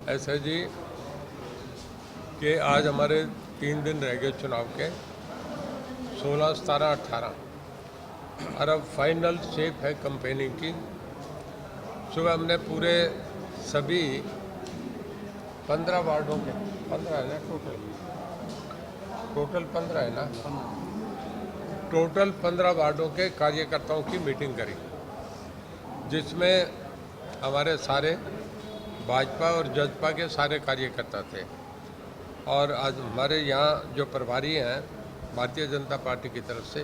ऐसा जी कि आज हमारे 3 दिन रह गए चुनाव के, 16, 17, 18 और अब फाइनल शेप है कंपेनिंग की। सुबह हमने पूरे सभी 15 वार्डों के 15 है ना टोटल 15 है ना टोटल 15 वार्डों के कार्यकर्ताओं की मीटिंग करी, जिसमें हमारे सारे भाजपा और जसपा के सारे कार्यकर्ता थे। और आज हमारे यहाँ जो प्रभारी हैं भारतीय जनता पार्टी की तरफ से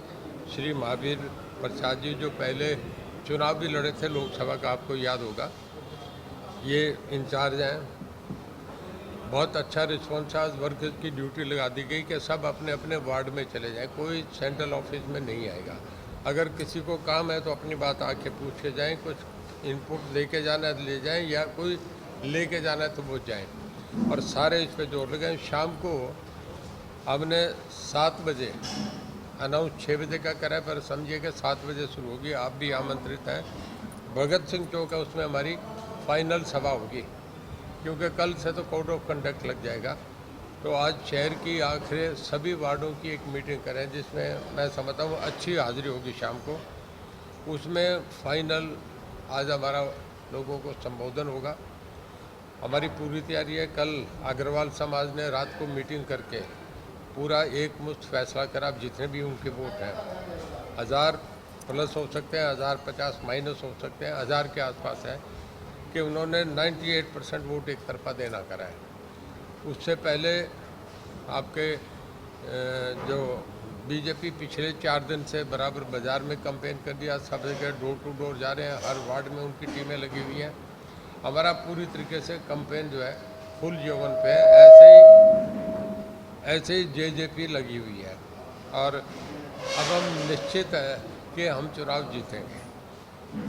श्री महावीर प्रसाद जी, जो पहले चुनाव भी लड़े थे लोकसभा का, आपको याद होगा, ये इंचार्ज हैं। बहुत अच्छा रिस्पॉन्स। आज वर्क की ड्यूटी लगा दी गई कि सब अपने अपने वार्ड में चले जाएं, कोई सेंट्रल ऑफिस में नहीं आएगा। अगर किसी को काम है तो अपनी बात आके पूछ के जाएँ, कुछ इनपुट लेके जाना है ले जाएँ, या कोई लेके जाना है तो वो जाएँ। और सारे इस पर जोर लगे। शाम को हमने 7 बजे अनाउंस 6 बजे का करा है, पर समझिए कि 7 बजे शुरू होगी। आप भी आमंत्रित हैं। भगत सिंह चौक है, उसमें हमारी फाइनल सभा होगी, क्योंकि कल से तो कोड ऑफ कंडक्ट लग जाएगा। तो आज शहर की आखिरी सभी वार्डों की एक मीटिंग करें, जिसमें मैं समझता हूँ अच्छी हाजिरी होगी शाम को। उसमें फाइनल आज हमारा लोगों को संबोधन होगा। हमारी पूरी तैयारी है। कल अग्रवाल समाज ने रात को मीटिंग करके पूरा एक मुश्त फैसला करा। अब जितने भी उनके वोट हैं, 1000 प्लस हो सकते हैं, 1050 माइनस हो सकते हैं, 1000 के आसपास है, कि उन्होंने 98% वोट एक तरफा देना करा है। उससे पहले आपके जो बीजेपी पिछले 4 दिन से बराबर बाज़ार में कैंपेन कर दिया, सब जगह डोर टू डोर जा रहे हैं, हर वार्ड में उनकी टीमें लगी हुई हैं। हमारा पूरी तरीके से कैंपेन जो है फुल यौवन पे है। ऐसे ही जेजेपी लगी हुई है, और अब हम निश्चित है कि हम चुनाव जीतेंगे।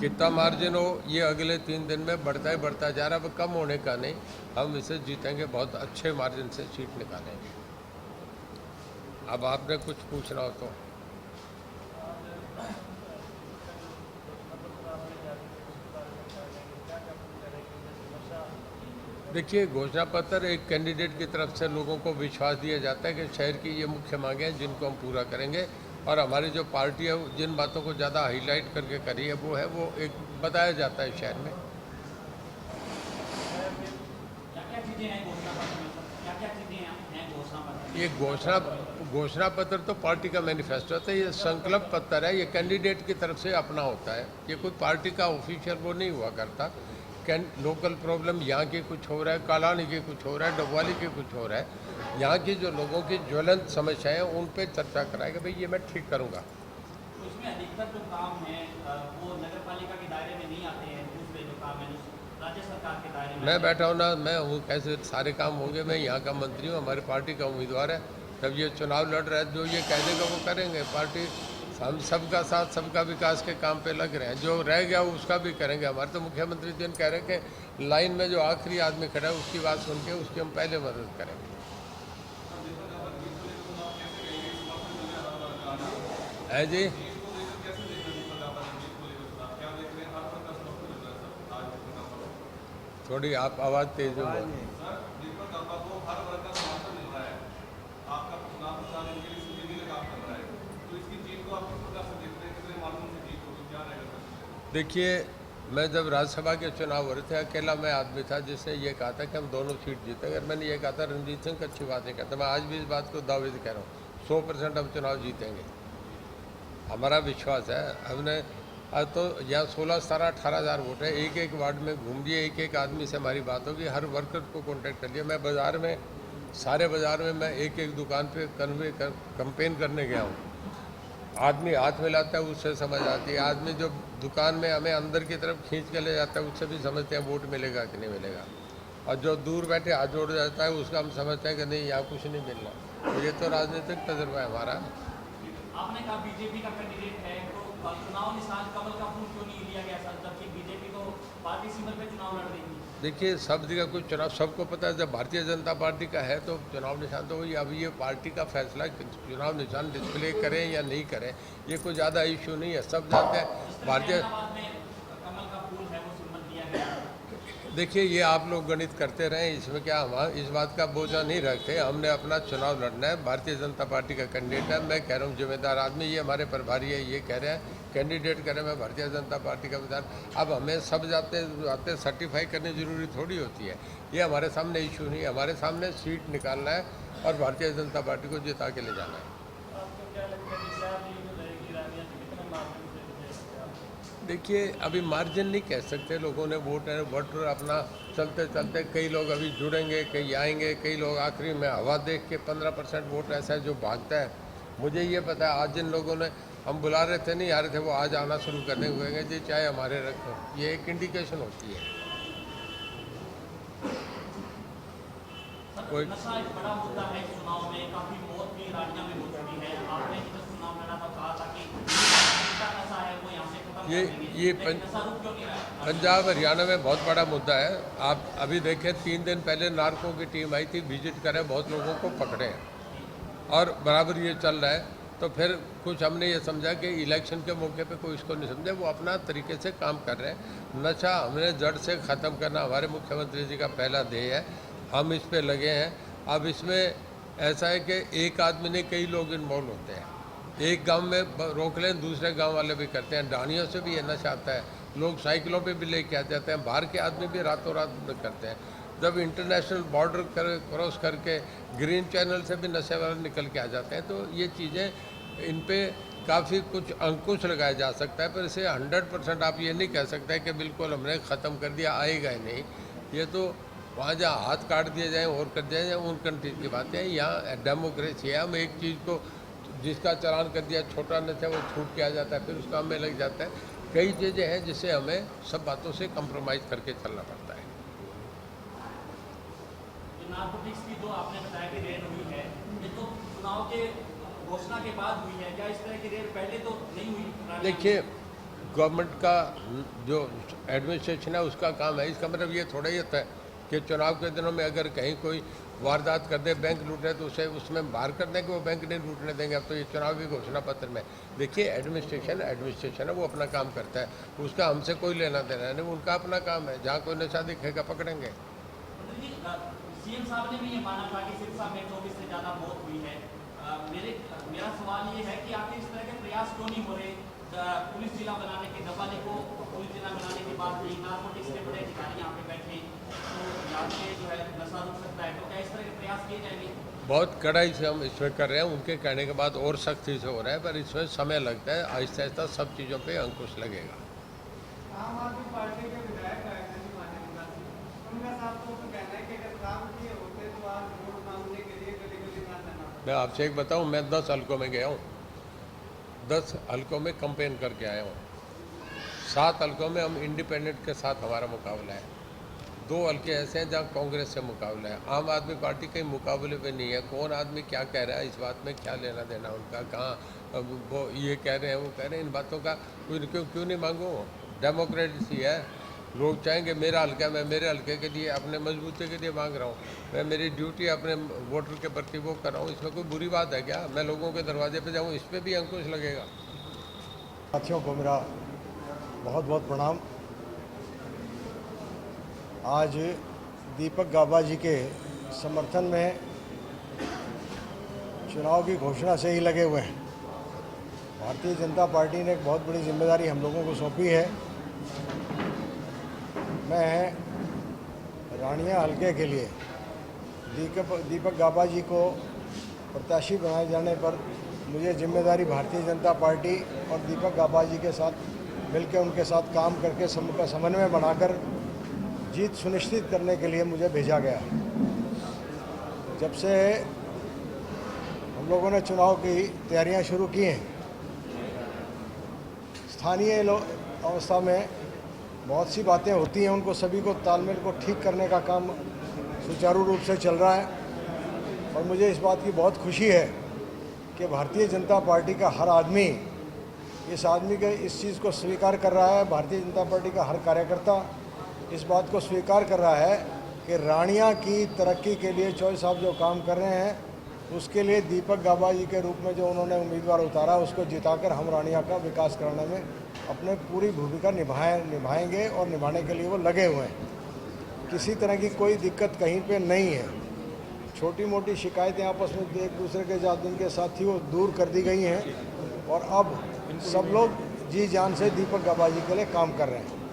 कितना मार्जिन हो ये अगले 3 दिन में बढ़ता जा रहा है, अब कम होने का नहीं, हम इसे जीतेंगे, बहुत अच्छे मार्जिन से सीट निकालेंगे। अब आपने कुछ पूछना हो तो। देखिए, घोषणा पत्र एक कैंडिडेट की तरफ से लोगों को विश्वास दिया जाता है कि शहर की ये मुख्य मांगे हैं जिनको हम पूरा करेंगे, और हमारी जो पार्टी है जिन बातों को ज़्यादा हाईलाइट करके करी है वो एक बताया जाता है शहर में। ये घोषणा पत्र तो पार्टी का मैनिफेस्टो होता है, ये संकल्प पत्र है, ये कैंडिडेट की तरफ से अपना होता है, ये कोई पार्टी का ऑफिशियल वो नहीं हुआ करता। लोकल प्रॉब्लम यहाँ की कुछ हो रहा है, कालानी की कुछ हो रहा है, डबवाली की कुछ हो रहा है, यहाँ की जो लोगों की ज्वलंत समस्याएं हैं उन पर चर्चा कराएगा, भाई ये मैं ठीक करूँगा। उसमें अधिकतर जो काम है वो नगर पालिका के दायरे में नहीं आते हैं, दूसरे जो काम है राज्य सरकार के दायरे में। मैं बैठा हूँ ना, मैं हूँ, कैसे सारे काम होंगे? मैं यहाँ का मंत्री हूँ, हमारी पार्टी का उम्मीदवार है, तब ये चुनाव लड़ रहा है, जो ये कह देगा वो करेंगे। पार्टी हम सबका साथ सबका विकास के काम पे लग रहे हैं, जो रह गया उसका भी करेंगे। हमारे तो मुख्यमंत्री जी कह रहे हैं कि लाइन में जो आखिरी आदमी खड़ा है उसकी बात सुन के उसकी हम पहले मदद करेंगे। है जी, थोड़ी आप आवाज़ तेज हो। देखिए, मैं जब राज्यसभा के चुनाव हो रहे थे, अकेला मैं आदमी था जिसने ये कहा था कि हम दोनों सीट जीतेंगे। मैंने ये कहा था रणजीत सिंह अच्छी बात नहीं कहता, मैं आज भी इस बात को दावे से कह रहा हूँ, 100% हम चुनाव जीतेंगे, हमारा विश्वास है। हमने आज तो यहाँ 16, 17, 18 हज़ार वोट है, एक एक वार्ड में घूम लिए, एक एक आदमी से हमारी बात होगी, हर वर्कर को कॉन्टेक्ट कर लिया। मैं बाज़ार में, सारे बाज़ार में मैं एक एक दुकान पे कैंपेन करने गया हूँ। आदमी हाथ मिलाता है उससे समझ आती है, आदमी जो दुकान में हमें अंदर की तरफ खींच के ले जाता है उससे भी समझते हैं वोट मिलेगा कि नहीं मिलेगा, और जो दूर बैठे हाथ जोड़ जाता है उसका हम समझते हैं कि नहीं यहाँ कुछ नहीं मिलना। तो ये तो राजनीतिक तजुर्बा है हमारा। आपने कहा बीजेपी का कैंडिडेट है, तो चुनाव निशान कमल का फूल क्यों नहीं लिया गया सर, जबकि बीजेपी तो पार्टी सिंबल पे चुनाव लड़ रही थी? देखिए, सब जगह कुछ चुनाव सबको पता है, जब भारतीय जनता पार्टी का है तो चुनाव निशान तो वही। अब ये पार्टी का फैसला चुनाव निशान डिस्प्ले करें या नहीं करें, ये कोई ज़्यादा इशू नहीं है, सब जानते हैं। भारतीय देखिए, ये आप लोग गणित करते रहें, इसमें क्या हम इस बात का बोझा नहीं रखते। हमने अपना चुनाव लड़ना है, भारतीय जनता पार्टी का कैंडिडेट है। मैं कह रहा हूँ जिम्मेदार आदमी, ये हमारे प्रभारी है, ये कह रहे हैं कैंडिडेट करें, मैं भारतीय जनता पार्टी का विधान। अब हमें सब जाते सर्टिफाई करनी जरूरी थोड़ी होती है। ये हमारे सामने इशू नहीं है, हमारे सामने सीट निकालना है और भारतीय जनता पार्टी को जिता के ले जाना है। देखिए, अभी मार्जिन नहीं कह सकते, लोगों ने वोटर अपना चलते चलते कई लोग अभी जुड़ेंगे, कई आएंगे, कई लोग आखिरी में हवा देख के 15% वोट ऐसा है जो भागता है। मुझे ये पता है, आज जिन लोगों ने हम बुला रहे थे नहीं आ रहे थे, वो आज आना शुरू करने हुए जी, चाहे हमारे रखो, ये एक इंडिकेशन होती है। कोई नशा एक बड़ा मुद्दा है चुनाव में, काफी मौत भी रानिया में हो चुकी है। आपने जब चुनाव लड़ा था कहा था कि नशा है वो यहाँ से खत्म ये कर देंगे, ये लेकिन नशा रुक क्यों नहीं रहा है? पंजाब हरियाणा में बहुत बड़ा मुद्दा है। आप अभी देखें, 3 दिन पहले नार्को की टीम आई थी, विजिट करे, बहुत लोगों को पकड़े हैं और बराबर ये चल रहा है। तो फिर कुछ हमने ये समझा कि इलेक्शन के मौके पे कोई इसको नहीं समझे, वो अपना तरीके से काम कर रहे हैं। नशा हमने जड़ से ख़त्म करना हमारे मुख्यमंत्री जी का पहला ध्येय है, हम इस पे लगे हैं। अब इसमें ऐसा है कि एक आदमी नहीं, कई लोग इन्वॉल्व होते हैं। एक गांव में रोक लें, दूसरे गांव वाले भी करते हैं, डानियों से भी ये नशा आता है, लोग साइकिलों पे भी लेके आ जाते हैं, बाहर के आदमी भी रातों रात करते हैं। जब इंटरनेशनल बॉर्डर क्रॉस करके ग्रीन चैनल से भी नशे वाले निकल के आ जाते हैं, तो ये चीज़ें इन पे काफ़ी कुछ अंकुश लगाया जा सकता है। पर इसे 100% आप ये नहीं कह सकते कि बिल्कुल हमने ख़त्म कर दिया, आएगा ही नहीं। ये तो वहाँ जहाँ हाथ काट दिए जाएँ और कर दिया जाए, उन कंट्रीज की बातें हैं। यहाँ डेमोक्रेसी है, हम एक चीज़ को जिसका चालान कर दिया, छोटा नशा वो छूट के आ जाता है, फिर उस काम में लग जाता है। कई चीज़ें हैं जिससे हमें सब बातों से कंप्रोमाइज़ करके चलना पड़ता है। नारकोटिक्स की जो आपने बताया कि रेड हुई है, ये तो चुनाव के घोषणा के बाद हुई है, क्या इस तरह की रेड पहले तो नहीं हुई? देखिए, गवर्नमेंट का जो एडमिनिस्ट्रेशन है उसका काम है। इसका मतलब ये थोड़ा ही होता है कि चुनाव के दिनों में अगर कहीं कोई वारदात कर दे, बैंक लूटे, तो उसे उसमें बाहर कर दें कि वो बैंक नहीं लूटने देंगे। अब तो ये चुनावी घोषणा पत्र में देखिए, एडमिनिस्ट्रेशन है, वो अपना काम करता है, उसका हमसे कोई लेना देना नहीं, उनका अपना काम है। जहाँ कोई नशा दिखेगा पकड़ेंगे। सीएम साहब ने भी ये माना था कि सिरसा में 24 से ज़्यादा मौत हुई है। मेरा सवाल ये है कि आखिर इस तरह के प्रयास क्यों नहीं हो रहे? पुलिस जिला बनाने के, दबाने को पुलिस जिला बनाने के बाद भी नारकोटिक्स के बड़े अधिकारी यहाँ पे बैठे, तो यहाँ पे जो है नशा रुक सकता है, तो क्या इस तरह के प्रयास किए जाएंगे? बहुत कड़ाई से हम इसमें कर रहे हैं, उनके कहने के बाद और सख्ती से हो रहा है, पर इसमें समय लगता है। आहिस्ता आहिस्ता सब चीज़ों पे अंकुश लगेगा। आम आदमी पार्टी के विधायक उनका साथ तो कहना है कि अगर काम किए होते तो आज वोट मांगने के लिए गली गली ना जाना पड़ता। मैं आपसे एक बताऊं, मैं 10 हलकों में गया हूं, 10 हलकों में कंपेन करके आया हूं। 7 हलकों में हम इंडिपेंडेंट के साथ हमारा मुकाबला है। 2 हल्के ऐसे हैं जहाँ कांग्रेस से मुकाबला है। आम आदमी पार्टी के मुकाबले पे नहीं है। कौन आदमी क्या कह रहा है, इस बात में क्या लेना देना उनका, कहाँ वो ये कह रहे हैं, वो कह रहे हैं, इन बातों का क्यों नहीं मांगो। डेमोक्रेसी है, लोग चाहेंगे मेरा हल्का, मैं मेरे हल्के के लिए अपने मजबूती के लिए मांग रहा हूँ, मैं मेरी ड्यूटी अपने वोटर के प्रति वो कर रहा हूँ। इसमें कोई बुरी बात है क्या? मैं लोगों के दरवाजे पे जाऊँ, इस पर भी अंकुश लगेगा। साथियों को मेरा बहुत बहुत प्रणाम। आज दीपक गाबा जी के समर्थन में चुनाव की घोषणा से ही लगे हुए हैं। भारतीय जनता पार्टी ने एक बहुत बड़ी जिम्मेदारी हम लोगों को सौंपी है। मैं रानिया हल्के के लिए दीपक गाबा जी को प्रत्याशी बनाए जाने पर मुझे जिम्मेदारी भारतीय जनता पार्टी और दीपक गाबा जी के साथ मिलकर उनके साथ काम करके उनका समन्वय बनाकर जीत सुनिश्चित करने के लिए मुझे भेजा गया। जब से हम लोगों ने चुनाव की तैयारियां शुरू की हैं, स्थानीय अवस्था में बहुत सी बातें होती हैं, उनको सभी को तालमेल को ठीक करने का काम सुचारू रूप से चल रहा है। और मुझे इस बात की बहुत खुशी है कि भारतीय जनता पार्टी का हर आदमी इस चीज़ को स्वीकार कर रहा है। भारतीय जनता पार्टी का हर कार्यकर्ता इस बात को स्वीकार कर रहा है कि रानिया की तरक्की के लिए चौधरी साहब जो काम कर रहे हैं, उसके लिए दीपक गाबा जी के रूप में जो उन्होंने उम्मीदवार उतारा, उसको जिताकर हम रानिया का विकास कराने में अपने पूरी भूमिका निभाएंगे और निभाने के लिए वो लगे हुए हैं। किसी तरह की कोई दिक्कत कहीं पे नहीं है। छोटी मोटी शिकायतें आपस में एक दूसरे के साथ जिनके साथ थी वो दूर कर दी गई हैं और अब सब लोग जी जान से दीपक गाबाजी के लिए काम कर रहे हैं।